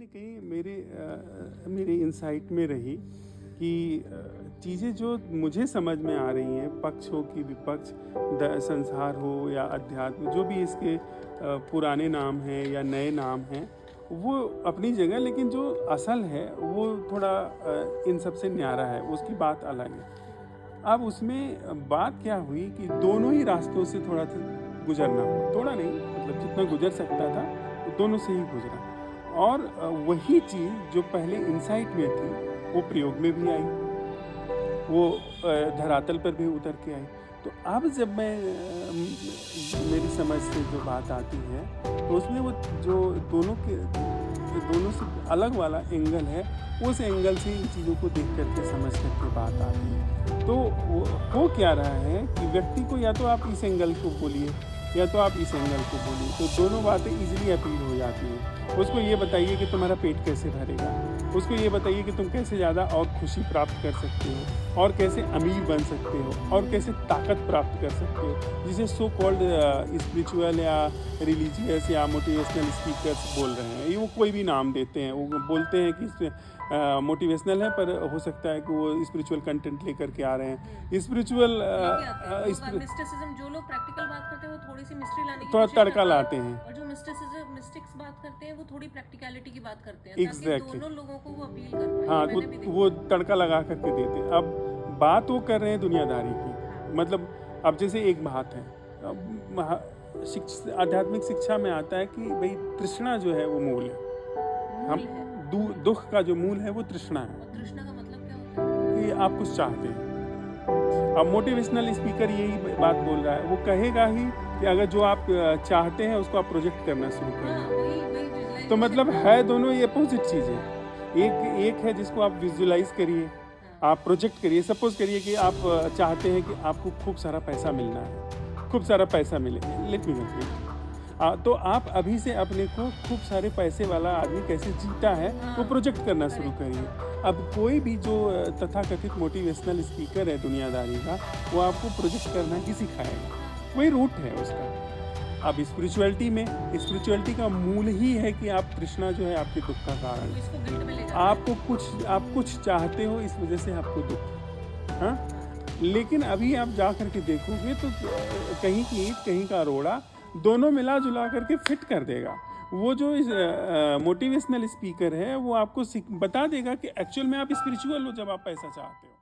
कहीं मेरे इंसाइट में रही कि चीज़ें जो मुझे समझ में आ रही हैं, पक्ष हो कि विपक्ष, संसार हो या अध्यात्म, जो भी इसके पुराने नाम हैं या नए नाम हैं, वो अपनी जगह, लेकिन जो असल है वो थोड़ा इन सब से न्यारा है, उसकी बात अलग है। अब उसमें बात क्या हुई कि दोनों ही रास्तों से थोड़ा सा गुजरना हुआ, थोड़ा नहीं, मतलब जितना गुजर सकता था वो दोनों से ही गुजरा। और वही चीज़ जो पहले इंसाइट में थी वो प्रयोग में भी आई, वो धरातल पर भी उतर के आई। तो अब जब मैं मेरी समझ से जो बात आती है तो उसमें वो जो दोनों से अलग वाला एंगल है, उस एंगल से इन चीज़ों को देख करके समझ करके बात आती है। तो हो क्या रहा है कि व्यक्ति को या तो आप इस एंगल को बोलिए या तो आप इस एंगल को बोलिए, तो दोनों बातें इजीली अपील हो जाती हैं। उसको ये बताइए कि तुम्हारा पेट कैसे भरेगा, उसको ये बताइए कि तुम कैसे ज़्यादा और खुशी प्राप्त कर सकते हो, और कैसे अमीर बन सकते हो, और कैसे ताकत प्राप्त कर सकते हो, जिसे सो कॉल्ड स्पिरिचुअल या रिलीजियस या मोटिवेशनल स्पीकर्स बोल रहे हैं। ये वो कोई भी नाम देते हैं, वो बोलते हैं कि मोटिवेशनल है, पर हो सकता है कि वो स्पिरिचुअल कंटेंट लेकर के आ रहे हैं। स्पिरिचुअल मिस्टिसिज्म, जो लोग प्रैक्टिकल बात करते हैं वो थोड़ी सी मिस्ट्री लाने की थोड़ा कोशिश तड़का करते हैं, लाते हैं। और जो मिस्टिक्स बात करते हैं वो थोड़ी प्रैक्टिकलिटी की बात करते हैं, Exactly. ताकि दोनों लोगों को वो अपील कर पाए। हाँ, मैंने भी देखा। वो तड़का लगा करके देते हैं। अब बात वो कर रहे हैं दुनियादारी की, मतलब अब जैसे एक बात है, आध्यात्मिक शिक्षा में आता है कि भाई तृष्णा जो है वो मूल है। हम दुख का जो मूल है वो तृष्णा है। और तृष्णा का मतलब क्या होता है? कि आप कुछ चाहते हैं। अब मोटिवेशनल स्पीकर यही बात बोल रहा है, वो कहेगा ही कि अगर जो आप चाहते हैं उसको आप प्रोजेक्ट करना शुरू हाँ, करें। वही तो मतलब है दोनों ये अपोजिट चीज़ें। एक है जिसको आप विजुलाइज करिए, आप प्रोजेक्ट करिए। सपोज करिए कि आप चाहते हैं कि आपको खूब सारा पैसा मिलना है, खूब सारा पैसा मिले। Let me complete. तो आप अभी से अपने को खूब सारे पैसे वाला आदमी कैसे जीता है वो प्रोजेक्ट करना शुरू करिए। अब कोई भी जो तथाकथित मोटिवेशनल स्पीकर है दुनियादारी का, वो आपको प्रोजेक्ट करना ही सिखाएगा, वही रूट है उसका। अब स्पिरिचुअलिटी का मूल ही है कि आप तृष्णा जो है आपके दुख का कारण है। इसको गिल्ट में ले जाते हैं। आप कुछ चाहते हो, इस वजह से आपको दुख। हाँ, लेकिन अभी आप जा करके देखोगे तो कहीं की ईंट कहीं का रोड़ा, दोनों मिला जुला करके फिट कर देगा। वो जो मोटिवेशनल स्पीकर है वो आपको बता देगा कि एक्चुअल में आप स्पिरिचुअल हो जब आप पैसा चाहते हो।